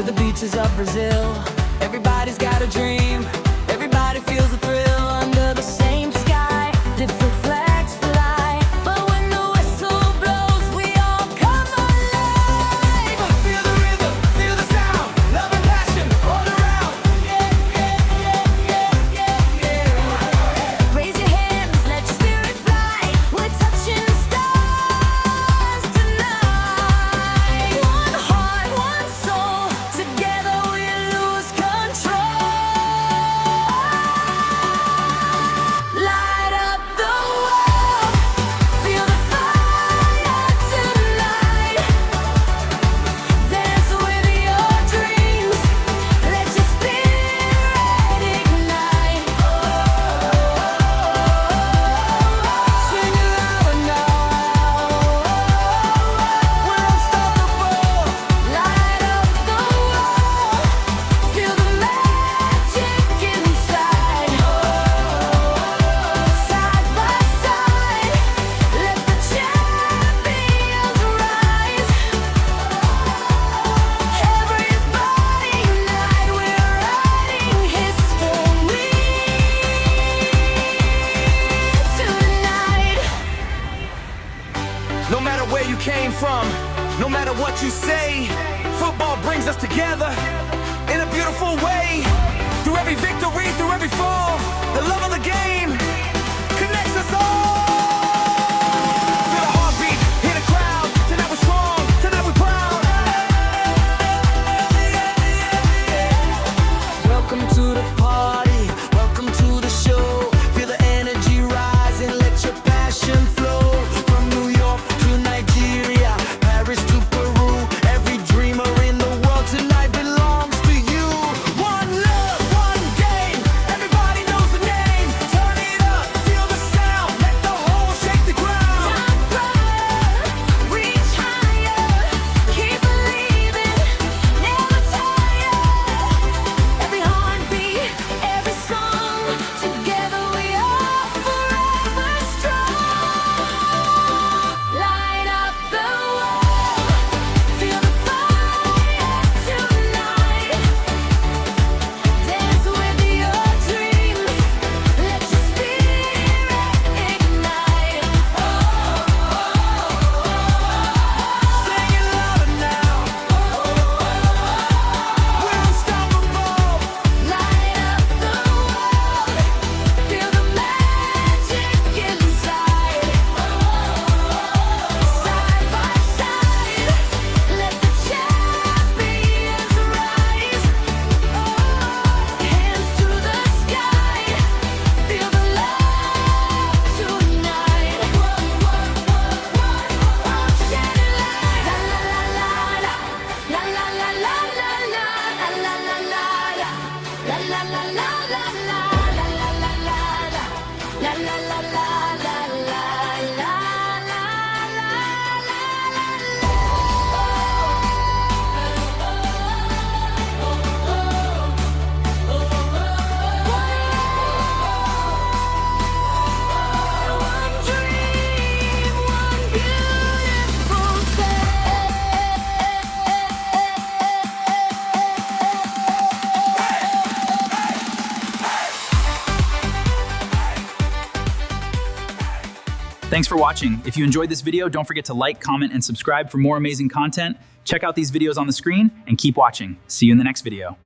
to the beaches of Brazil. Everybody's got a dream, everybody feels the thrill under the same sky. Different flags fly, but when the whistle blows, we all come alive. Feel the rhythm, feel the sound, love and passion all around. Yeah, yeah, yeah, yeah, yeah. Raise your hands, let your spirit fly. We're touching stars tonight. One heart, one soul, together we lose control. Light up the world, feel the fire tonight. Dance with your dreams, let your spirit ignite. Sing it louder now, we're unstoppable. Light up the world, feel the magic inside. Side by side, let the champions rise. Everybody unite, we're writing history tonight. No matter where you came from, no matter what you say, football brings us together in a beautiful way. Through every victory, through every fall, the love of the game connects us all. Feel the heartbeat, hear the crowd. Tonight we're strong, tonight we're proud. Welcome to the party, welcome to the show. Feel the energy rising, let your passion flow. From New York to Nigeria, Paris to Peru, every dreamer in the world tonight belongs to you. One love, one game, everybody knows the name. Turn it up, feel the sound, let the whole shake the ground. Jump higher, reach higher, keep believing, never tire. Every heartbeat, every song, together we are forever strong. Light up the world, feel the fire tonight. Dance with your dreams, let your spirit ignite. Sing it louder now, we're unstoppable. Light up the world, feel the magic inside. Side by side, let the champions rise. Hands to the sky, feel the love tonight. Shining light, la la la la, la la la la la la, la la la la, la la la la la la, la la la la la, la la la la la One dream, one beautiful Thanks for watching. If you enjoyed this video, don't forget to like, comment, and subscribe for more amazing content. Check out these videos on the screen and keep watching. See you in the next video.